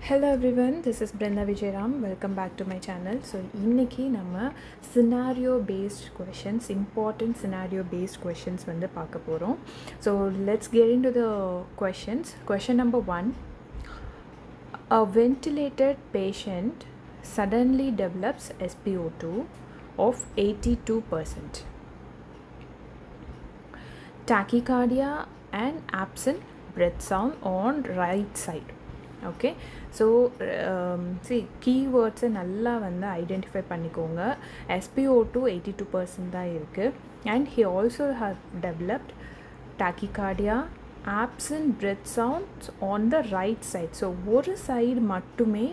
Hello everyone, this is Brenda Vijayaram. Welcome back to my channel. So இன்னைக்கு நம்ம scenario based questions, important scenario based questions வந்து பார்க்க போறோம். So let's get into the questions. Question number 1. A ventilated patient suddenly develops SpO2 of 82%. Tachycardia and absent breath sound on right side. Okay, so see keywords நல்லா வந்து identify பண்ணிக்கோங்க. SpO2 82% தான் இருக்குது. And he also have developed tachycardia, absent breath sounds on the right side. So ஒரு side மட்டுமே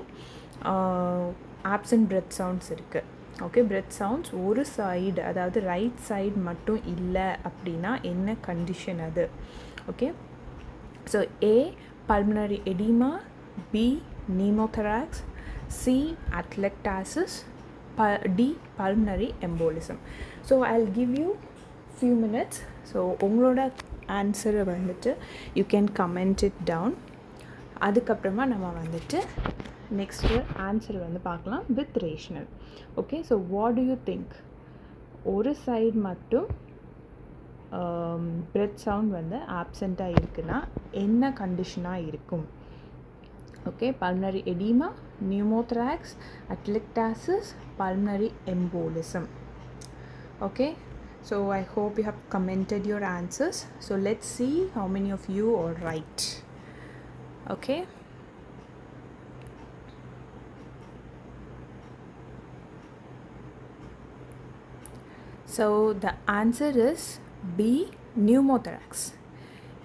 absent breath sounds இருக்குது. Okay, breath sounds ஒரு side, அதாவது ரைட் சைடு மட்டும் இல்லை அப்படின்னா என்ன கண்டிஷன் அது? Okay, so A pulmonary edema, B pneumothorax, C atelectasis, D pulmonary embolism. So I'll give you few minutes. So உங்களோட ஆன்சரை வந்துட்டு you can comment it down. அதுக்கப்புறமா நம்ம வந்துட்டு நெக்ஸ்ட்டு ஆன்சர் வந்து பார்க்கலாம் with rational. Okay, so what to you think? ஒரு side மட்டும் பிரெத் சவுண்ட் வந்து ஆப்சண்ட்டாக இருக்குன்னா என்ன கண்டிஷனாக இருக்கும்? Okay, pulmonary edema, pneumothorax, atelectasis, pulmonary embolism. Okay, so I hope you have commented your answers. So let's see how many of you are right. Okay, so the answer is B pneumothorax.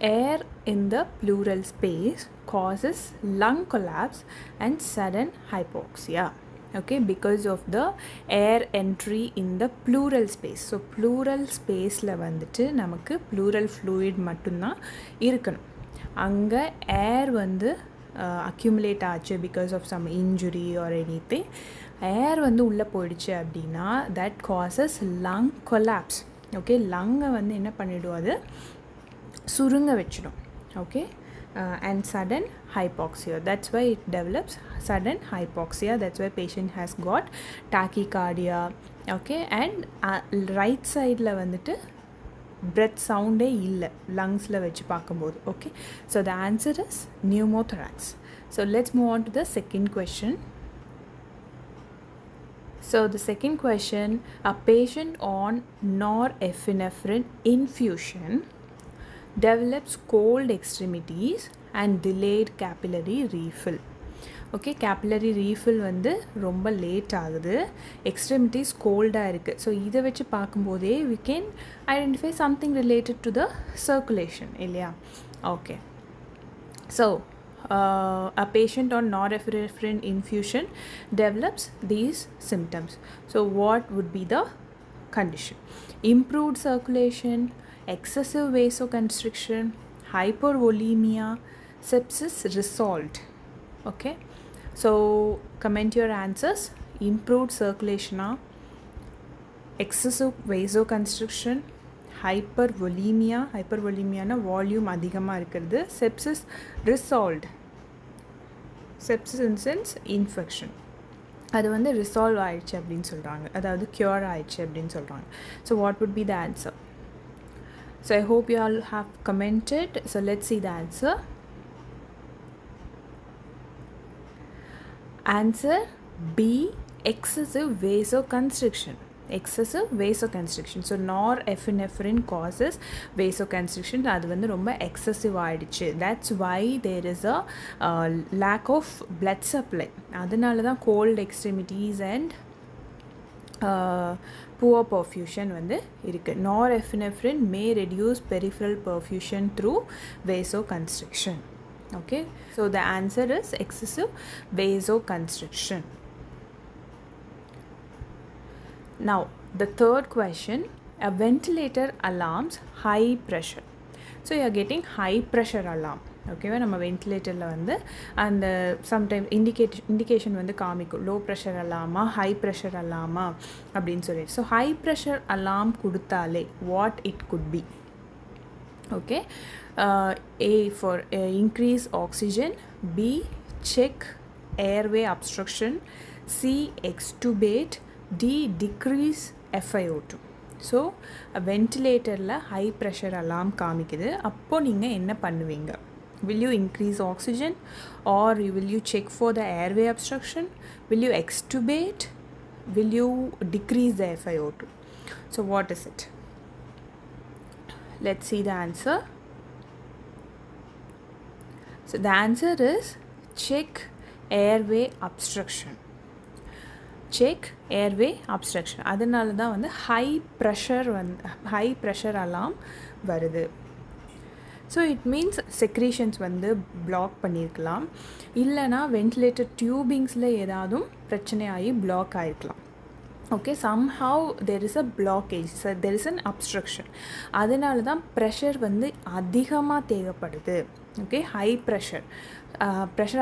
Air in the pleural space causes lung collapse and sudden hypoxia. Okay, because of the air entry in the pleural space. So pleural space la vanditu namakku pleural fluid mattumna irukkanum. Anga air vandu accumulate ஆச்சு because of some injury or anything. air வந்து உள்ள போயிடுச்சு அப்படின்னா that causes lung collapse. Okay, lung வந்து என்ன பண்ணிடும்? அது சுருங்க வச்சிடும். Okay, and sudden hypoxia, that's why it develops sudden hypoxia. That's why patient has got tachycardia. Okay, and right side la vanditu breath sound e illa lungs la vechi paakumbodhu. Okay, so the answer is pneumothorax. So let's move on to the second question. So the second question, a patient on norepinephrine infusion develops cold extremities and delayed capillary refill. Okay, capillary refill வந்து ரொம்ப late ஆகுது, extremities கோல்டாக இருக்குது. So இதை வச்சு பார்க்கும்போதே we can identify something related to the circulation இல்லையா? Okay, so a patient on norepinephrine infusion develops these symptoms. So what would be the condition? Improved circulation, excessive vasoconstriction, hypervolemia, sepsis resolved. Okay, so comment your answers. Improved circulation, excessive vasoconstriction, hypervolemia na volume அதிகமா இருக்குது, sepsis resolved. sepsis in sense infection, அது வந்து resolve ஆயிடுச்சு அப்படின்னு சொல்கிறாங்க, அதாவது cure ஆயிடுச்சு அப்படின்னு சொல்கிறாங்க. So what would be the answer? So I hope you all have commented. So let's see the answer. Answer B, excessive vasoconstriction. Excessive vasoconstriction. So norepinephrine causes vasoconstriction. அது வந்து ரொம்ப excessive ஆயிடுச்சு. That's why there is a lack of blood supply. அதனால தான் cold extremities and poor perfusion வந்து இருக்கு. norepinephrine may reduce peripheral perfusion through vasoconstriction. Okay, so the answer is excessive vasoconstriction. Now the third question, a ventilator alarms high pressure. So you are getting high pressure alarm. ஓகேவா, நம்ம வென்டிலேட்டரில் வந்து அந்த sometime indication வந்து காமிக்கும், low pressure அலாமா high pressure அலாமா அப்படின்னு சொல்லிட்டு. So high pressure அலாம் கொடுத்தாலே what it could be? Okay, A for increase oxygen, B check airway obstruction, C. extubate, D. decrease FiO2. So a ventilator la high pressure alarm காமிக்குது. அப்போ நீங்க என்ன பண்ணுவீங்க? Will you increase oxygen, or will you check for the airway obstruction? Will you extubate? Will you decrease the FiO2? So what is it? Let's see the answer. So the answer is check airway obstruction. Check airway obstruction. அதனால தான் வந்து high pressure alarm வருது. So it means secretions வந்து block பண்ணியிருக்கலாம், இல்லைனா ventilator tubingsல ஏதாவதும் பிரச்சனையாகி block ஆயிருக்கலாம். Okay, somehow there is a blockage, so there is an obstruction. அதனால தான் pressure வந்து அதிகமாக தேவைப்படுது. Okay, high pressure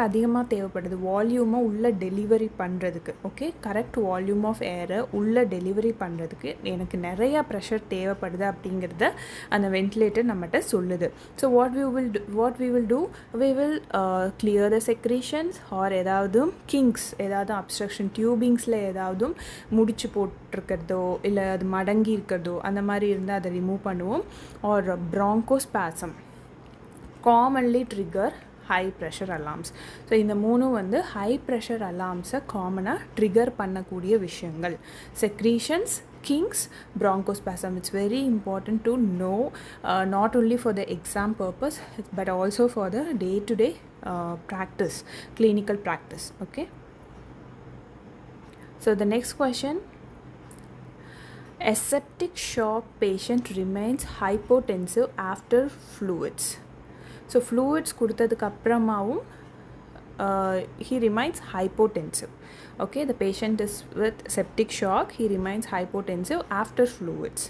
அதிகமாக தேவைப்படுது வால்யூமை உள்ளே டெலிவரி பண்ணுறதுக்கு. ஓகே, கரெக்ட் வால்யூம் ஆஃப் ஏரை உள்ளே டெலிவரி பண்ணுறதுக்கு எனக்கு நிறையா ப்ரெஷர் தேவைப்படுது அப்படிங்கிறத அந்த வென்டிலேட்டர் நம்மகிட்ட சொல்லுது. So what we will do we will clear the secretions, or ஏதாவது கிங்ஸ், ஏதாவது அப்ஸ்ட்ரக்ஷன் டியூபிங்ஸில் ஏதாவது முடிச்சு போட்டிருக்கிறதோ இல்லை அது மடங்கி இருக்கிறதோ அந்த மாதிரி இருந்தால் அதை ரிமூவ் பண்ணுவோம். Or bronchospasm commonly trigger high pressure alarms. So இந்த மூணும் வந்து ஹை ப்ரெஷர் அலார்ம்ஸை காமனாக ட்ரிகர் பண்ணக்கூடிய விஷயங்கள். Secretions, kinks, bronchospasm. It's very important to know, not only for the exam purpose but also for the day-to-day practice, clinical practice. Okay, so the next question, a septic shock patient remains hypotensive after fluids. So fluids கொடுத்ததுக்கு அப்புறமாவும் he remains hypotensive. Okay, the patient is with septic shock, he remains hypotensive after fluids.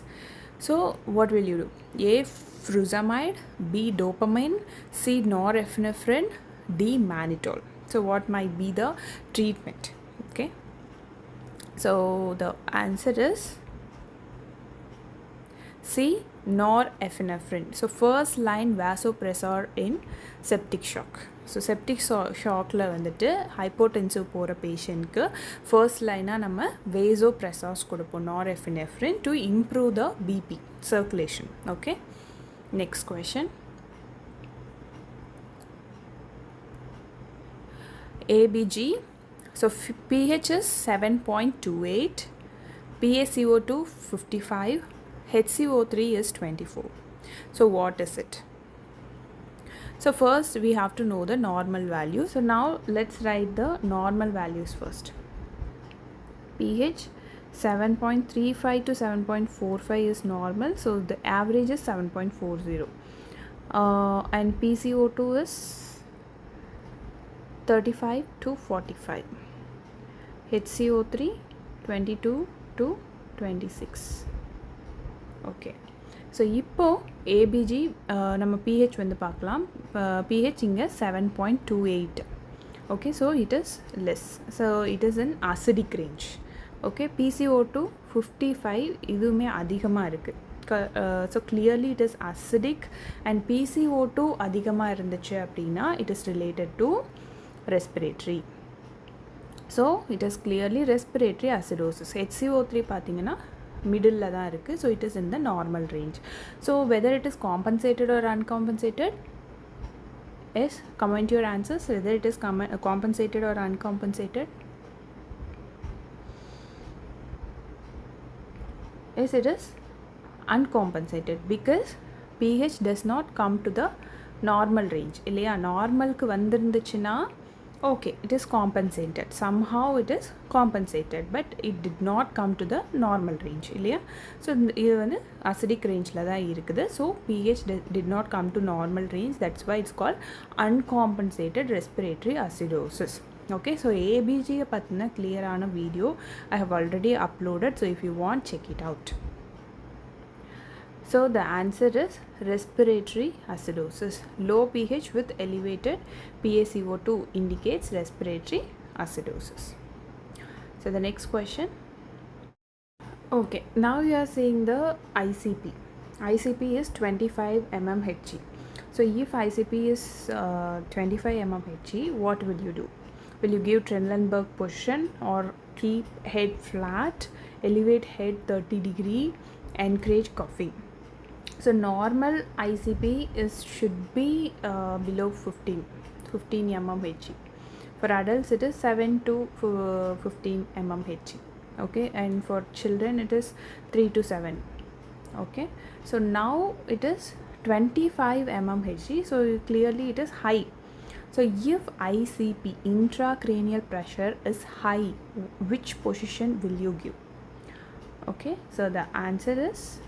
So what will you do? A. Furosemide, B. dopamine, C. norepinephrine, D. mannitol. So what might be the treatment? Okay, so the answer is C. norepinephrine. So first line vasopressor in septic shock. So septic shockல வந்துட்டு hypotensive போகிற பேஷண்ட்க்கு first லைனாக நம்ம vasopressors கொடுப்போம், norepinephrine, to improve the BP circulation. Okay, next question. ABG, so pH is 7.28, PaCO2 55, HCO3 is 24. So what is it? So first we have to know the normal value. So now let's write the normal values first. pH 7.35 to 7.45 is normal, so the average is 7.40. And PCO2 is 35 to 45, HCO3 22 to 26. Okay, so இப்போது APG நம்ம pH வந்து பார்க்கலாம். PH இங்கே 7.28. Okay, so it is less, so it is in acidic range. Okay, PCO2 55 இதுவுமே அதிகமாக இருக்குது. So clearly it is acidic. And PCO2 அதிகமாக இருந்துச்சு அப்படின்னா it is related to respiratory. So it is clearly respiratory acidosis. HCO3 பார்த்தீங்கன்னா middle la தான் இருக்குது. So it is in the normal range. So whether it is compensated or uncompensated, yes, comment your answers, whether it is compensated or uncompensated. Yes, it is uncompensated because pH does not come to the normal range. இல்லையா, நார்மலுக்கு வந்திருந்துச்சுன்னா okay, it is compensated, somehow it is compensated, but it did not come to the normal range. இல்லையா, so இது வந்து acidic ரேஞ்சில் தான் இருக்குது. So pH did not come to normal range, that's why it's called uncompensated respiratory acidosis. Okay, so ABG பற்றின கிளியரான video I have already uploaded, so if you want, check it out. So the answer is respiratory acidosis. Low pH with elevated PaCO2 indicates respiratory acidosis. So the next question. Okay, now you are seeing the ICP. ICP is 25 mmHg. So if ICP is 25 mmHg, what will you do? Will you give Trendelenburg position or keep head flat, elevate head 30 degree, encourage coughing? So normal ICP should be below 15 mmHg. For adults it is 7 to 15 mmHg. Okay, and for children it is 3 to 7. Okay, so now it is 25 mmHg, so clearly it is high. So if ICP intracranial pressure is high, which position will you give? Okay, so the answer is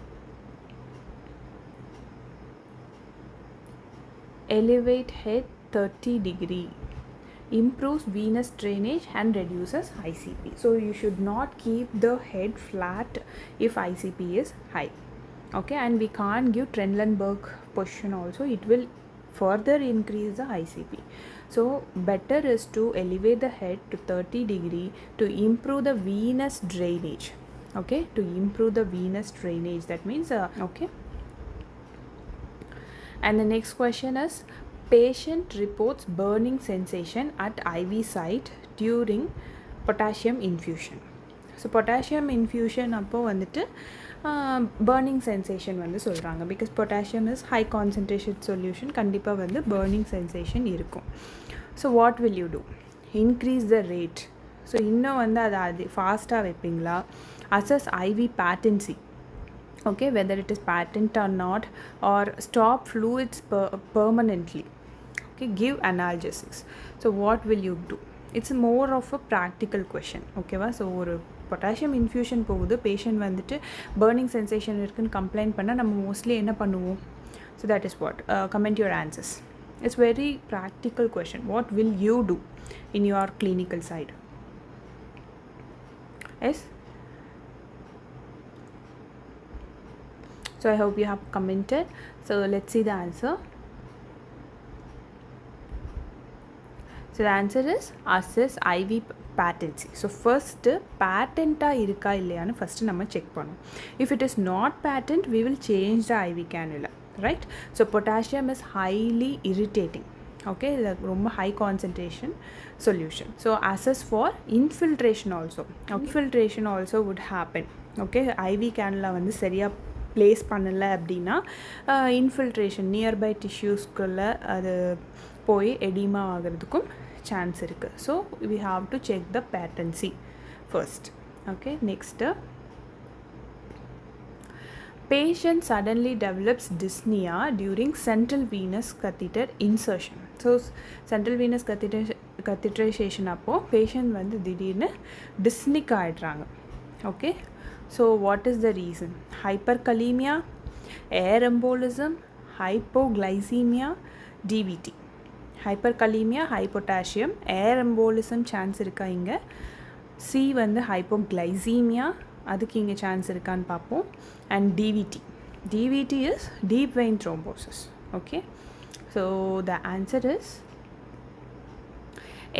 elevate head 30 degree, improves venous drainage and reduces ICP. So you should not keep the head flat if ICP is high. Okay, and we can't give Trendelenburg position also, it will further increase the ICP. So better is to elevate the head to 30 degree to improve the venous drainage. Okay, to improve the venous drainage, that means okay. And the next question is, patient reports burning sensation at IV site during potassium infusion. So potassium infusion appo vanditu burning sensation வந்து சொல்கிறாங்க, because potassium is high concentration solution, கண்டிப்பாக வந்து burning sensation இருக்கும். So what will you do? Increase the rate. So இன்னும் வந்து அது ஃபாஸ்ட்டாக வைப்பீங்களா? Assess IV patency. Okay, whether it is patent or not, or stop fluids permanently. Okay, give analgesics. So what will you do? It's more of a practical question. Okay va? So ஒரு potassium infusion போகுது, patient வந்துட்டு burning sensation இருக்குன்னு complain பண்ணால் நம்ம mostly என்ன பண்ணுவோம்? So that is what, comment your answers. It's very practical question. What will you do in your clinical side? Yes? So I hope you have commented. So let's see the answer. So the answer is assess IV patency. So first patent irukka illayanu first nama check pannom. If it is not patent, we will change the IV cannula, right? So potassium is highly irritating. Okay, romba high concentration solution. So assess for infiltration also. Infiltration also would happen. Okay, IV cannula vandu seriya place பண்ணல அப்படின்னா infiltration nearby டிஷ்யூஸ்குள்ள அது போய் oedema ஆகிறதுக்கும் chance இருக்குது. So we have to check the patency first. Okay, next, patient suddenly develops dyspnea during central venous catheter insertion. So central venous catheterization அப்போ patient வந்து திடீர்னு dyspnic ஆகிடுறாங்க. Okay, so what is the reason? Hyperkalemia, air embolism, hypoglycemia, DVT. Hyperkalemia, high potassium, air embolism chance இருக்கா இங்கே, C வந்து hypoglycemia, அதுக்கு இங்கே chance இருக்கான்னு பார்ப்போம், and DVT is deep vein thrombosis. Okay, so the answer is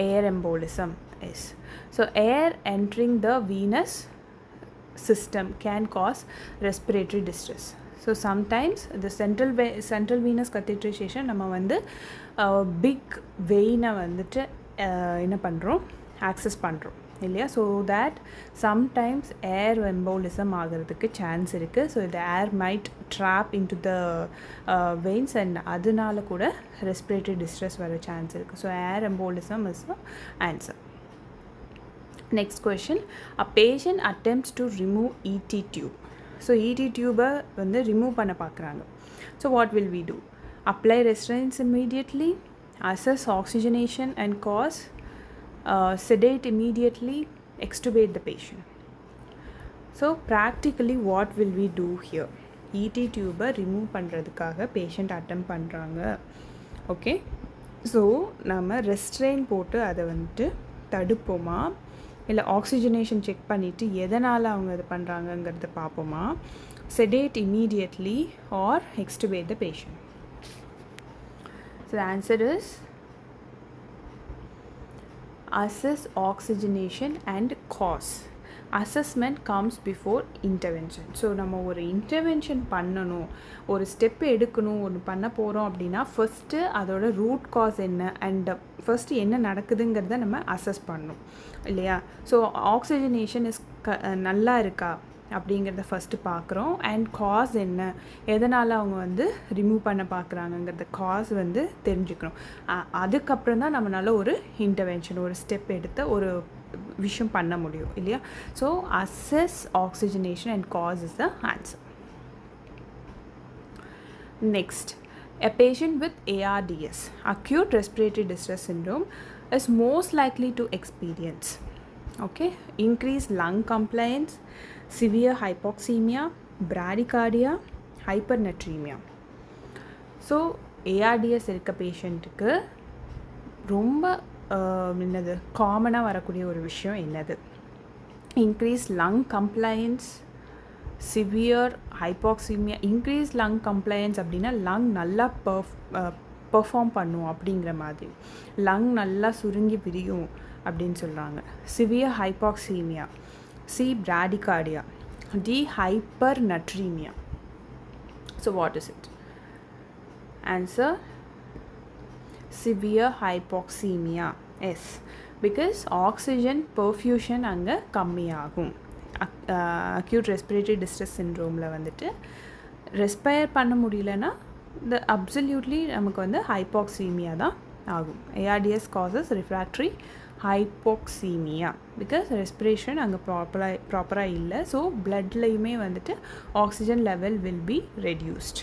air embolism. Yes, so air entering the venous system can cause respiratory distress. So sometimes the central venous catheterization நம்ம வந்து big வெயினை வந்துட்டு என்ன பண்ணுறோம், access பண்ணுறோம் இல்லையா? So that sometimes air embolism ஆகிறதுக்கு chance இருக்குது. So இந்த air might drop in to the veins and அதனால கூட ரெஸ்பிரேட்டரி டிஸ்ட்ரெஸ் வர சான்ஸ் இருக்குது. So air embolism is the answer. Next question, a patient attempts to remove ET tube. So ET tube வந்து remove பண்ண பார்க்குறாங்க. So what will we do? Apply restraints immediately, assess oxygenation and cause, sedate immediately, extubate the patient. So practically what will we do here? ET tube remove பண்ணுறதுக்காக patient attempt பண்ணுறாங்க. Okay, so நம்ம restrain போட்டு அதை வந்துட்டு தடுப்போமா, இல்லை oxygenation check பண்ணிவிட்டு எதனால் அவங்க இது பண்ணுறாங்கங்கிறத பார்ப்போமா, sedate immediately or extubate the patient? So the answer is assess oxygenation and cause. assessment comes before intervention. So நம்ம ஒரு இன்டர்வென்ஷன் பண்ணணும், ஒரு ஸ்டெப் எடுக்கணும், ஒன்று பண்ண போகிறோம் அப்படின்னா ஃபஸ்ட்டு அதோட ரூட் காஸ் என்ன அண்ட் ஃபஸ்ட்டு என்ன நடக்குதுங்கிறத நம்ம அசஸ் பண்ணணும் இல்லையா. ஸோ ஆக்சிஜனேஷன் நல்லா இருக்கா அப்படிங்கிறத ஃபஸ்ட்டு பார்க்குறோம். அண்ட் காஸ் என்ன, எதனால் அவங்க வந்து ரிமூவ் பண்ண பார்க்குறாங்கங்கிறத காஸ் வந்து தெரிஞ்சுக்கணும். அதுக்கப்புறம் தான் நம்மளால் ஒரு இன்டர்வென்ஷன், ஒரு ஸ்டெப் எடுத்து ஒரு விஷயம் பண்ண முடியும் இல்லையா. So assess oxygenation and gas is the answer. Next, a patient with ARDS, acute respiratory distress syndrome, is most likely to experience increased lung compliance, severe hypoxemia, bradycardia, hypernatremia. So ARDS இருக்க பேஷண்ட்டுக்கு ரொம்ப என்னது காமனாக வரக்கூடிய ஒரு விஷயம் என்னது? Increase lung compliance, severe hypoxemia. Increase lung compliance அப்படின்னா லங் நல்லா பெர்ஃபார்ம் பண்ணும் அப்படிங்கிற மாதிரி, லங் நல்லா சுருங்கி விரியும் அப்படின்னு சொல்கிறாங்க. Severe hypoxemia, C bradycardia, D hypernatremia. So what is it? Answer severe hypoxemia. Yes, because oxygen perfusion அங்கே கம்மியாகும். acute respiratory distress syndromeல வந்துட்டு ரெஸ்பயர் பண்ண முடியலன்னா the absolutely நமக்கு வந்து hypoxemia தான் ஆகும். ARDS causes refractory hypoxemia because respiration அங்கே ப்ராப்பராக இல்லை. ஸோ பிளட்லையுமே வந்துட்டு oxygen level will be reduced.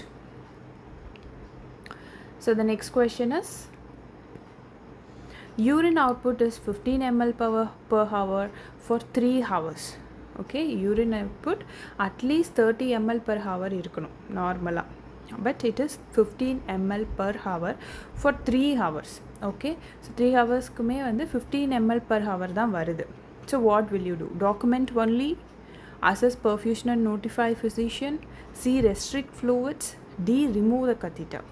So the next question is, urine output is 15 ml per hour for 3 hours. Okay, urine output at least 30 ml per hour இருக்கணும் நார்மலாக, but it is 15 ml per hour for 3 hours. Okay, so 3 hoursக்குமே வந்து 15 ml per hour தான் வருது. So what will you do? Document only, assess perfusion and notify physician, C restrict fluids, D remove the catheter.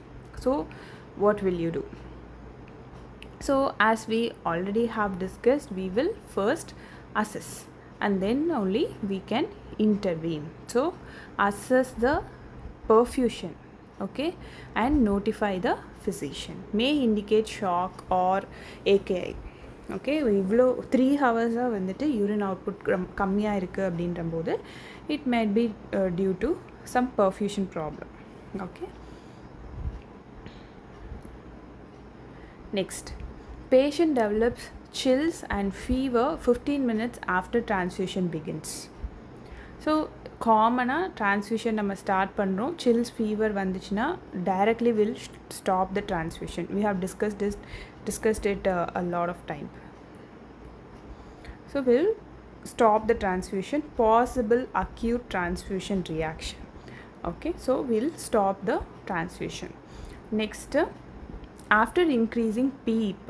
So what will you do? So as we already have discussed, we will first assess and then only we can intervene. So assess the perfusion, okay, and notify the physician. May indicate shock or AKI. Okay, இவ்வளோ 3 ஹவர்ஸாக வந்துட்டு urine output கம்மியாக இருக்குது அப்படின்ற போது it might be due to some perfusion problem. Okay. Next, patient develops chills and fever 15 minutes after transfusion begins. So காமனாக transfusion நம்ம start பண்ணுறோம், chills fever வந்துச்சுன்னா directly will stop the transfusion. We have discussed it a lot of time. So we'll stop the transfusion, possible acute transfusion reaction. Okay, so we'll stop the transfusion. Next, after increasing PEEP,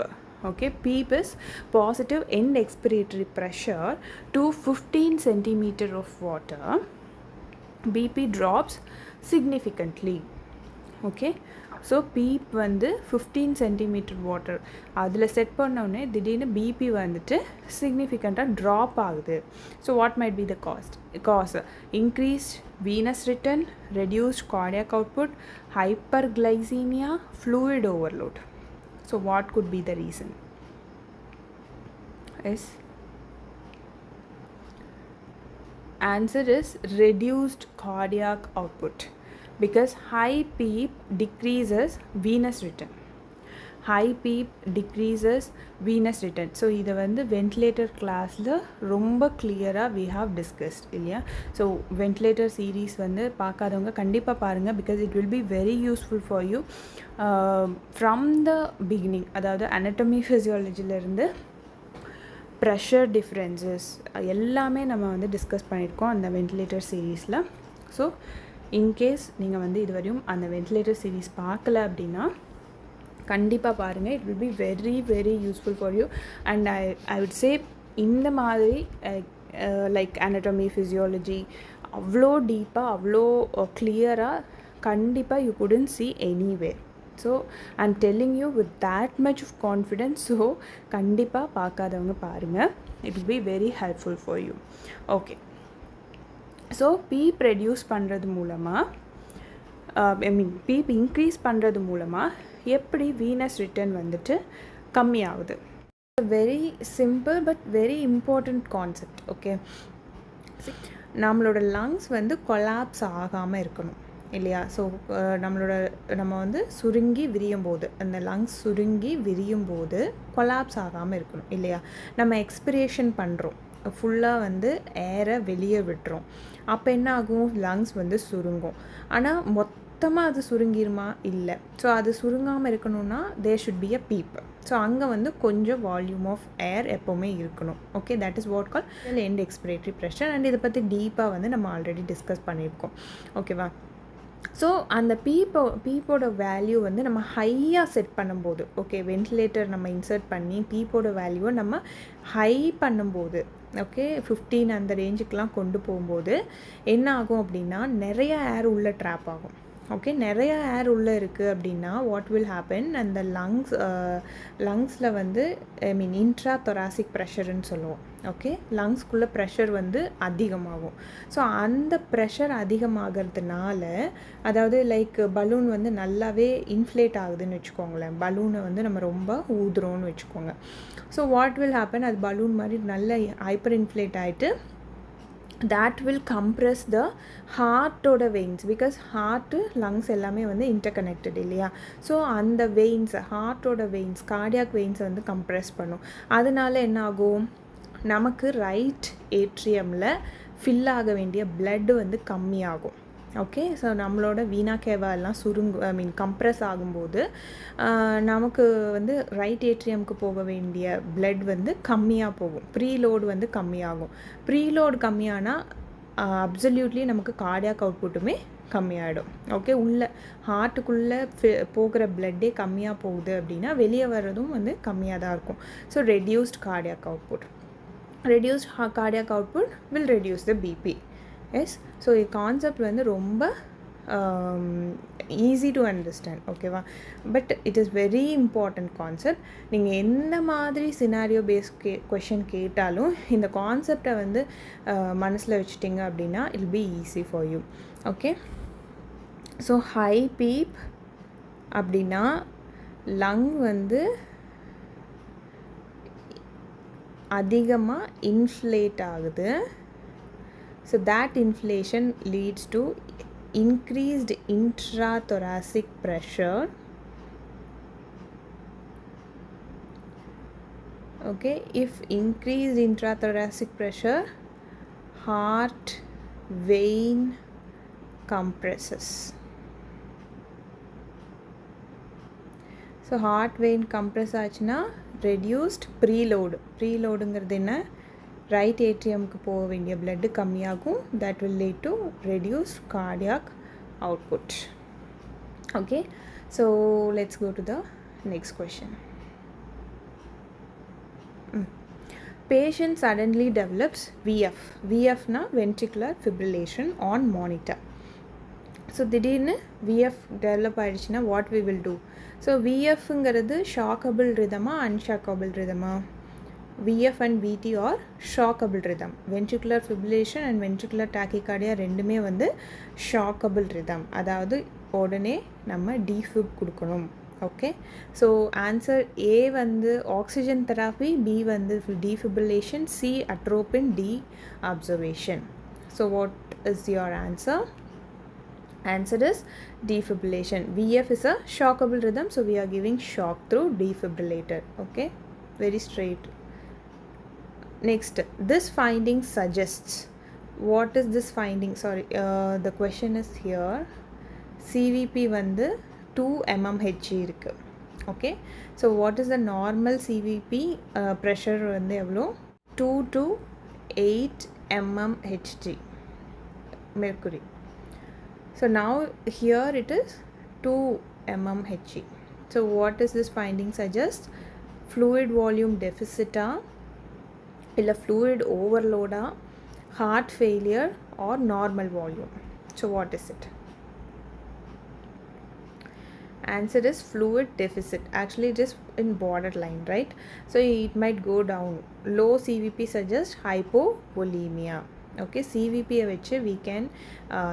okay, PEEP is positive end expiratory pressure to 15 centimeter of water, BP drops significantly. Okay, so PEEP வந்து 15 centimeter water அதில் set பண்ணோடனே திடீர்னு BP வந்துட்டு சிக்னிஃபிகண்ட்டாக drop ஆகுது. So what might be the cause? Increased venous return, reduced cardiac output, hyperglycemia, fluid overload. So what could be the reason? Yes, answer is reduced cardiac output because high PEEP decreases venous return. High PEEP decreases venous return. So இதை வந்து ventilator classல ரொம்ப clear-ஆ we have discussed இல்லையா. So ventilator series வந்து பார்க்காதவங்க கண்டிப்பாக பாருங்கள் because it will be very useful for you from the beginning. அதாவது anatomy physiology-லேருந்து pressure differences எல்லாமே நம்ம வந்து டிஸ்கஸ் பண்ணியிருக்கோம் அந்த வென்டிலேட்டர் சீரீஸில். ஸோ இன்கேஸ் நீங்கள் வந்து இதுவரையும் அந்த வென்டிலேட்டர் சீரீஸ் பார்க்கல அப்படின்னா கண்டிப்பாக பாருங்கள். It will be very very useful for you. And I would say இந்த மாதிரி லைக் anatomy physiology அவ்வளோ டீப்பாக அவ்வளோ கிளியராக கண்டிப்பாக you couldn't see anywhere. So I'm telling you with that much of confidence. So கண்டிப்பாக பார்க்காதவங்க பாருங்கள், it will be very helpful for you. Okay, so PEEP reduce பண்ணுறது மூலமாக PEEP இன்க்ரீஸ் பண்ணுறது மூலமாக எப்படி வீனஸ் ரிட்டர்ன் வந்துட்டு கம்மியாகுது. Very simple but very important concept. Okay, நம்மளோட லங்ஸ் வந்து கொலாப்ஸ் ஆகாமல் இருக்கணும் இல்லையா? ஸோ நம்ம வந்து சுருங்கி விரியும் போது, அந்த லங்ஸ் சுருங்கி விரியும் போது கொலாப்ஸ் ஆகாமல் இருக்கணும் இல்லையா? நம்ம எக்ஸ்பிரேஷன் பண்ணுறோம், ஃபுல்லாக வந்து ஏரை வெளியே விட்டுறோம், அப்போ என்ன ஆகும்? லங்ஸ் வந்து சுருங்கும். ஆனால் மொத்தமாக அது சுருங்கிருமா? இல்லை. ஸோ அது சுருங்காமல் இருக்கணும்னா there should be a PEEP. So அங்கே வந்து கொஞ்சம் வால்யூம் ஆஃப் ஏர் எப்போவுமே இருக்கணும். Okay, that is what call end expiratory pressure. And இதை பற்றி டீப்பாக வந்து நம்ம ஆல்ரெடி டிஸ்கஸ் பண்ணியிருக்கோம். ஓகேவா? ஸோ அந்த பீப்போட வேல்யூ வந்து நம்ம ஹையாக செட் பண்ணும்போது, ஓகே, வென்டிலேட்டர் நம்ம இன்சர்ட் பண்ணி பீப்போட வேல்யூவை நம்ம ஹை பண்ணும்போது, ஓகே, 15 அந்த ரேஞ்சுக்கெலாம் கொண்டு போகும்போது என்ன ஆகும் அப்படின்னா நிறைய ஏர் உள்ளே ட்ராப் ஆகும். ஓகே, நிறைய ஏர் உள்ளே இருக்குது அப்படின்னா வாட் வில் ஹேப்பன்? அந்த லங்ஸில் வந்து இன்ட்ரா தொராசிக் ப்ரெஷர்னு சொல்லுவோம். ஓகே, லங்ஸ்குள்ளே ப்ரெஷர் வந்து அதிகமாகும். ஸோ அந்த ப்ரெஷர் அதிகமாகிறதுனால, அதாவது லைக் பலூன் வந்து நல்லாவே இன்ஃப்ளேட் ஆகுதுன்னு வச்சுக்கோங்களேன். பலூனை வந்து நம்ம ரொம்ப ஊதுறோன்னு வச்சுக்கோங்க. So what will happen? அது பலூன் மாதிரி நல்ல ஹைப்பர் இன்ஃப்ளேட் ஆகிட்டு that will compress the ஹார்ட்டோட வெயின்ஸ், பிகாஸ் ஹார்ட்டு லங்ஸ் எல்லாமே வந்து இன்டர்கனெக்டட் இல்லையா? ஸோ அந்த வெயின்ஸ், ஹார்ட்டோட வெயின்ஸ், கார்டியாக் வெயின்ஸை வந்து கம்ப்ரெஸ் பண்ணும். அதனால என்ன ஆகும்? நமக்கு ரைட் ஏட்ரியமில் ஃபில் ஆக வேண்டிய பிளட்டு வந்து கம்மியாகும். ஓகே, ஸோ நம்மளோட வீணா கேவாலாம் கம்ப்ரெஸ் ஆகும்போது நமக்கு வந்து ரைட் ஏட்ரியமுக்கு போக வேண்டிய பிளட் வந்து கம்மியாக போகும். ப்ரீலோடு வந்து கம்மியாகும். ப்ரீலோடு கம்மியானால் அப்சல்யூட்லி நமக்கு கார்டியாக் அவுட்புட்டுமே கம்மியாகிடும். ஓகே, உள்ள ஹார்ட்டுக்குள்ளே போகிற பிளட்டே கம்மியாக போகுது அப்படின்னா வெளியே வர்றதும் வந்து கம்மியாக தான் இருக்கும். So reduced cardiac output. Reduced cardiac output will reduce the BP. Yes, so இந்த கான்செப்ட் வந்து ரொம்ப ஈஸி டு அண்டர்ஸ்டாண்ட். ஓகேவா? But it is very important concept. நீங்கள் எந்த மாதிரி சினாரியோ பேஸ் கொஷின் கேட்டாலும் இந்த கான்செப்டை வந்து மனசில் வச்சுட்டிங்க அப்படின்னா it will be easy for you. Okay, so high PEEP அப்படின்னா லங் வந்து அதிகமாக இன்ஃப்ளேட் ஆகுது. So that inflation leads to increased intrathoracic pressure. Okay, if increased intrathoracic pressure, heart vein compresses. So heart vein compress ஆச்சுன்னா reduced preload. preloadங்கிறது என்ன? Right ஏட்ரியமுக்கு போக வேண்டிய blood கம்மியாகும். That will lead to reduced cardiac output. Okay, so let's go to the next question. Patient suddenly develops VF. VFனா ventricular fibrillation on monitor. ஸோ திடீர்னு VF develop ஆகிடுச்சுன்னா what we will do? So VFங்கிறது shockable ரிதமா unshockable ரிதமா? VF and VT or shockable rhythm. Ventricular fibrillation and ventricular tachycardia ரெண்டுமே வந்து shockable rhythm. அதாவது உடனே நம்ம defib கொடுக்கணும். ஓகே, ஸோ ஆன்சர் A வந்து ஆக்சிஜன் தெராப்பி, B வந்து defibrillation, C atropine, D observation. So what is your answer? Answer is defibrillation. VF is a shockable rhythm, so we are giving shock through defibrillator. Okay, very straight. Next, this finding suggests. What is this finding? Sorry, the question is here. CVP வந்து 2 mmHg இருக்கு. Okay, so what is the normal CVP pressure வந்து எவ்வளோ? 2 to 8 mmHg mercury. So now here it is 2 mmHg. So what is this finding suggest? Fluid volume deficit இல்லை fluid overload, heart failure or normal volume. So what is it? Answer is fluid deficit. Actually it is in borderline, right? So it might go down. Low CVP suggests hypovolemia. Okay, CVP which we can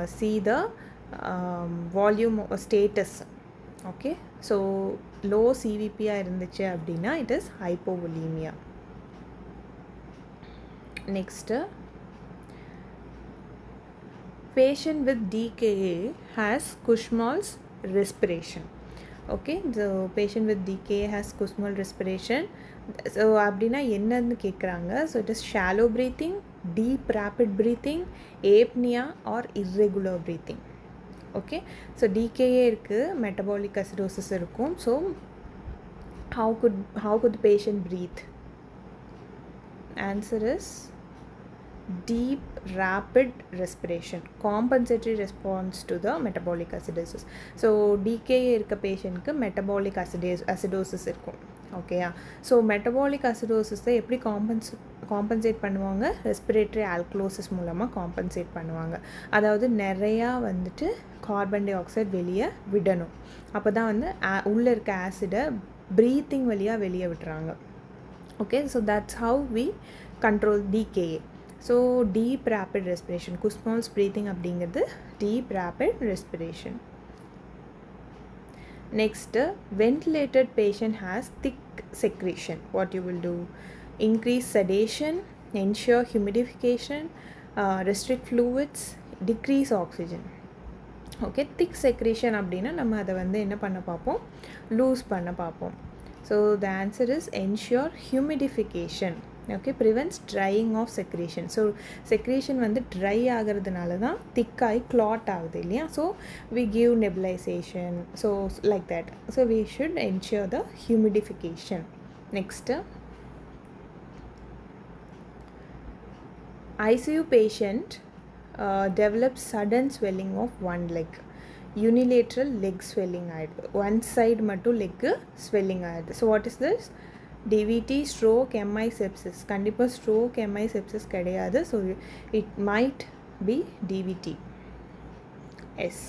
see the volume status. Okay, so low CVP irundhuchu appadina it is hypovolemia. Next, patient with DKA has Kussmaul's respiration. Okay, so patient with DKA has Kussmaul respiration. So அப்படின்னா என்னன்னு கேட்குறாங்க. So it is shallow breathing, deep rapid breathing, apnea or irregular breathing. Okay, so DKA இருக்குது, metabolic acidosis இருக்கும். So how could the patient breathe? Answer is deep rapid respiration, compensatory response to the metabolic acidosis. So DKA இருக்க பேஷண்ட்க்கு metabolic acidosis இருக்கும். ஓகேயா? So metabolic அசிடோசிஸை எப்படி compensate பண்ணுவாங்க? Respiratory alkalosis மூலமாக compensate பண்ணுவாங்க. அதாவது நிறையா வந்துட்டு கார்பன் டை ஆக்சைடு வெளியே விடணும். அப்போ தான் வந்து உள்ளே இருக்க ஆசிடை ப்ரீத்திங் வழியாக வெளியே விட்டுறாங்க. Okay, so that's how we control DKA. So deep rapid respiration, Kussmaul's breathing அப்படிங்கிறது deep rapid respiration. Next, ventilated patient has thick secretion. What you will do? Increase sedation, ensure humidification, restrict fluids, decrease oxygen. Okay, thick secretion அப்படின்னா நம்ம அதை வந்து என்ன பண்ண பார்ப்போம்? Loose பண்ண பார்ப்போம். So the answer is ensure humidification. Okay, prevents drying of secretion. So secretion வந்து dry ஆகிறதுனால தான் thick ஆகி clot ஆகுது இல்லையா? So we give nebulization. So like that. So we should ensure the humidification. Next, ICU patient develops sudden swelling of one leg. Unilateral leg swelling ஆயிடுது. One side மட்டும் leg swelling ஆயிடுது. So what is this? DVT, stroke, MI sepsis. கண்டிப்பாக stroke, MI sepsis கிடையாது. So it might be DVT. Yes,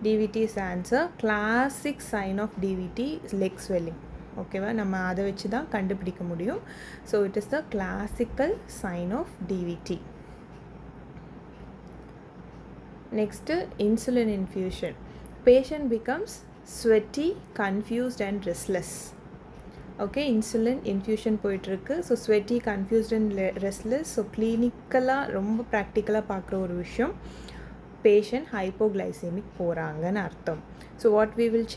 DVT is answer. Classic sign of DVT is leg swelling. ஓகேவா? நம்ம அதை வச்சு தான் கண்டுபிடிக்க முடியும். So it is the classical sign of DVT. Next, insulin infusion. Patient becomes sweaty, confused and restless. Okay, insulin infusion போயிட்டுருக்கு. So sweaty, confused and restless. So கிளினிக்கலாக ரொம்ப ப்ராக்டிக்கலாக பார்க்குற ஒரு விஷயம், பேஷண்ட் ஹைப்போகிளைசெமிக் போகிறாங்கன்னு அர்த்தம். So what we will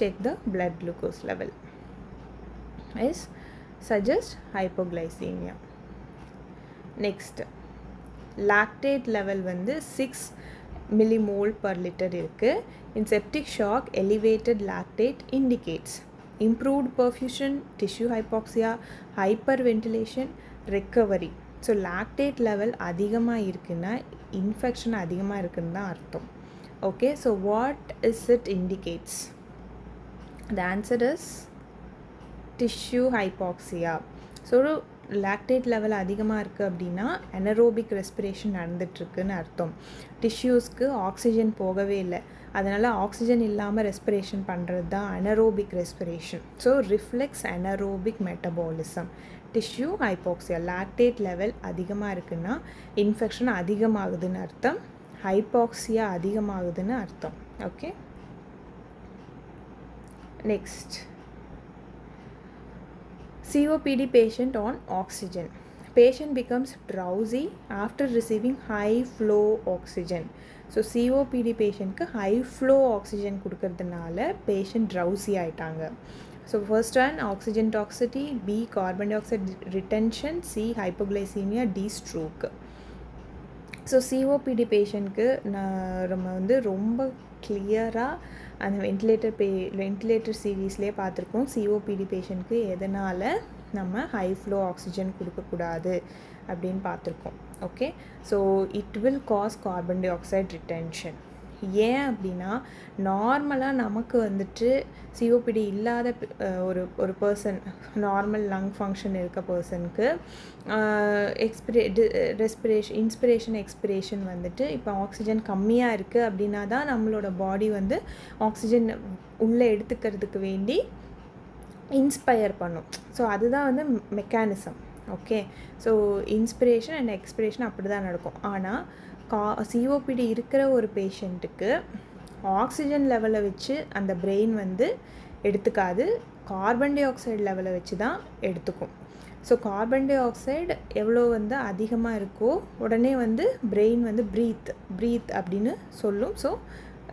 check the blood glucose level is suggest hypoglycemia. Next, lactate level வந்து 6 millimole per liter இருக்குது. In septic shock, elevated lactate indicates improved perfusion, tissue hypoxia, hyperventilation, recovery. So lactate level அதிகமாக இருக்குன்னா infection அதிகமாக இருக்குன்னு தான் அர்த்தம். Okay, so what is it indicates? The answer is tissue hypoxia. So lactate level அதிகமாக இருக்குது அப்படின்னா அனரோபிக் ரெஸ்பிரேஷன் நடந்துகிட்ருக்குன்னு அர்த்தம். டிஷ்யூஸ்க்கு ஆக்சிஜன் போகவே இல்லை, அதனால் ஆக்சிஜன் இல்லாமல் ரெஸ்பிரேஷன் பண்ணுறது தான் anaerobic respiration. So reflex anaerobic metabolism. Tissue hypoxia. Lactate level அதிகமாக இருக்குன்னா இன்ஃபெக்ஷன் அதிகமாகுதுன்னு அர்த்தம், ஹைபாக்சியா அதிகமாகுதுன்னு அர்த்தம். Okay, next, COPD patient on oxygen. Patient becomes drowsy after receiving high flow oxygen. So COPD patientக்கு high flow oxygen கொடுக்கறதுனால patient drowsy ஆயிட்டாங்க. So first one, oxygen toxicity, B, carbon dioxide retention, C, hypoglycemia, D, stroke. So COPD பேஷண்ட்க்கு நம்ம வந்து ரொம்ப கிளியராக அந்த ventilator சீரீஸ்லேயே பார்த்துருக்கோம். COPD பேஷண்ட்க்கு எதனால் நம்ம ஹை ஃப்ளோ ஆக்சிஜன் கொடுக்கக்கூடாது அப்படின்னு பார்த்துருக்கோம். Okay, so it will cause carbon di oxide retention. ஏன் அப்படின்னா நார்மலாக நமக்கு வந்துட்டு சிஓபிடி இல்லாத ஒரு பர்சன், நார்மல் லங் ஃபங்க்ஷன் இருக்க பர்சனுக்கு இன்ஸ்பிரேஷன் எக்ஸ்பிரேஷன் வந்துட்டு இப்போ ஆக்சிஜன் கம்மியாக இருக்குது அப்படின்னா தான் நம்மளோட பாடி வந்து ஆக்சிஜன் உள்ளே எடுத்துக்கிறதுக்கு வேண்டி இன்ஸ்பயர் பண்ணும். ஸோ அதுதான் வந்து mechanism. Okay, so inspiration and expression அப்படி தான் நடக்கும். ஆனால் சிஓபிடி இருக்கிற ஒரு பேஷண்ட்டுக்கு ஆக்சிஜன் லெவலை வச்சு அந்த பிரெயின் வந்து எடுத்துக்காது, கார்பன் டை ஆக்சைடு லெவலை வச்சு தான் எடுத்துக்கும். ஸோ கார்பன் டை ஆக்சைடு எவ்வளோ வந்து அதிகமாக இருக்கோ உடனே வந்து பிரெயின் வந்து ப்ரீத் அப்படின்னு சொல்லும். So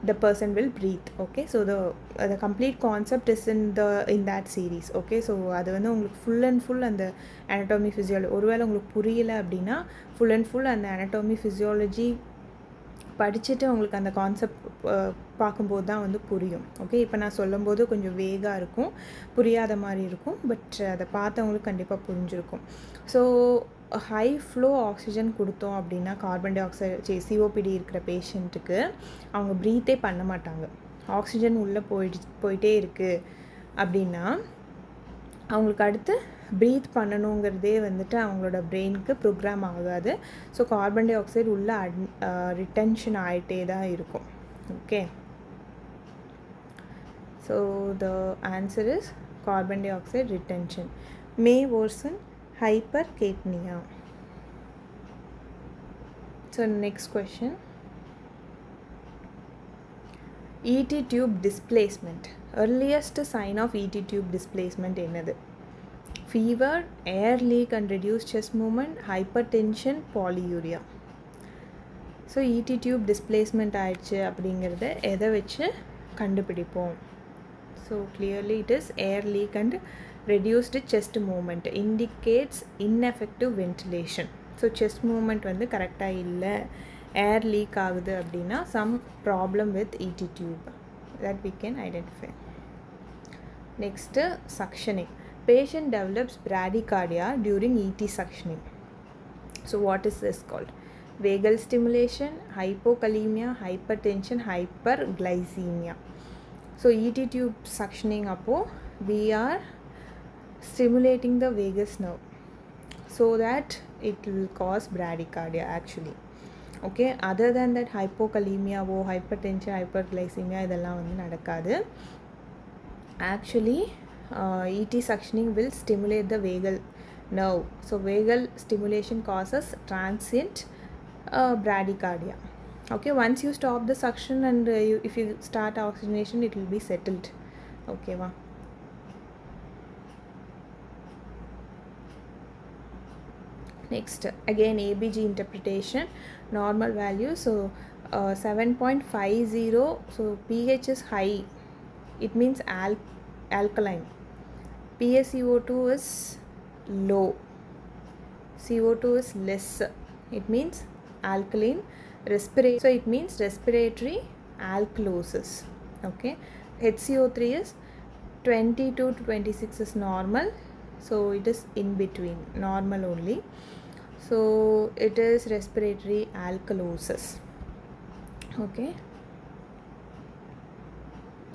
the person will breathe. Okay, so the complete concept is in that series. Okay, so அது வந்து உங்களுக்கு full and full அந்த anatomy physiology ஒருவேளை உங்களுக்கு புரியல அப்படின்னா full and full அந்த anatomy physiology படிச்சுட்டு உங்களுக்கு அந்த கான்செப்ட் பார்க்கும்போது தான் வந்து புரியும். ஓகே, இப்போ நான் சொல்லும்போது கொஞ்சம் வேகாக இருக்கும், புரியாத மாதிரி இருக்கும், பட் அதை பார்த்தவங்களுக்கு கண்டிப்பாக புரிஞ்சிருக்கும். ஸோ ஹை ஃப்ளோ ஆக்சிஜன் கொடுத்தோம் அப்படின்னா கார்பன் டை ஆக்சைடு சிஓபிடி இருக்கிற பேஷண்ட்டுக்கு அவங்க ப்ரீத்தே பண்ண மாட்டாங்க. ஆக்சிஜன் உள்ளே போயிட்டே இருக்குது அப்படின்னா அவங்களுக்கு அடுத்து ப்ரீத் பண்ணணுங்கிறதே வந்துட்டு அவங்களோட பிரெயினுக்கு ப்ரோக்ராம் ஆகாது. ஸோ கார்பன் டை ஆக்சைடு உள்ளே ரிட்டென்ஷன் ஆகிட்டே தான் இருக்கும். Okay, so the answer is carbon di oxide retention May worsen hypercapnia. So next question, ET tube displacement. Earliest sign of ET tube displacement என்னது? Fever, air leak and reduced chest movement, hypertension, polyuria. So ET tube displacement ஆயிடுச்சு அப்படிங்கிறத எதை வச்சு கண்டுபிடிப்போம்? So clearly it is air leak and reduced chest movement indicates ineffective ventilation. So chest movement வந்து கரெக்டாக இல்லை, air leak ஆகுது அப்படின்னா some problem with ET tube that we can identify. Next, suctioning. Patient develops bradycardia during ET suctioning. So what is this called? Vagal stimulation, hypokalemia, hypertension, hyperglycemia. So ET tube suctioning appo we are stimulating the vagus nerve so that it will cause bradycardia actually. Okay, other than that hypokalemia or hypertension, hyperglycemia இதெல்லாம் வந்து நடக்காது. Actually ET suctioning will stimulate the vagal nerve. So vagal stimulation causes transient bradycardia. Okay, once you stop the suction and if you start oxygenation it will be settled. Okay va. Next, again ABG interpretation, normal value. So 7.50, so pH is high, it means alkaline. PaCO2 is low, CO2 is less, it means alkaline. So it means respiratory alkalosis. Okay, HCO3 is 22 to 26 is normal, so it is in between, normal only. So it is respiratory alkalosis. Okay,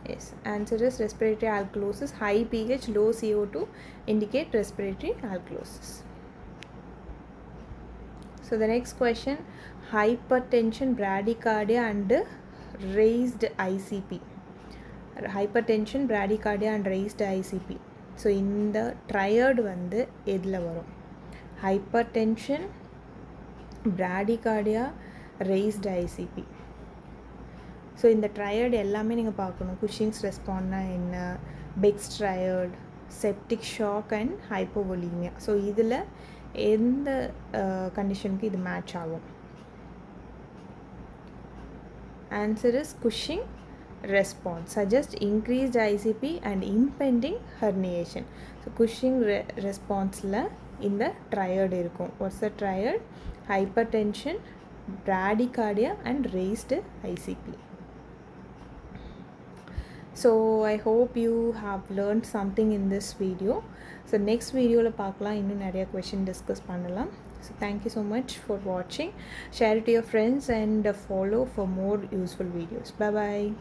yes, answer is respiratory alkalosis. High pH, low CO2 indicate respiratory alkalosis. So the next question, hypertension, bradycardia and raised ICP. Hypertension, bradycardia and raised ICP. So இந்த triad வந்து எதில் வரும்? Hypertension, bradycardia, raised ICP. So இந்த triad எல்லாமே நீங்கள் பார்க்கணும். Cushing's ரெஸ்பாண்ட்னா என்ன, Beck's triad, septic shock and hypovolemia. So இதில் எந்த கண்டிஷனுக்கு இது மேட்ச் ஆகும்? Answer is Cushing response suggest increased ICP and impending herniation. So Cushing ரெஸ்பான்ஸில் இந்த ட்ரையர்டு இருக்கும். What's the triad? Hypertension, bradycardia and raised ICP. So I hope you have learned something in this video. So next video la paakalam, innum nariya question discuss pannalam. So thank you so much for watching. Share it to your friends and follow for more useful videos. Bye bye.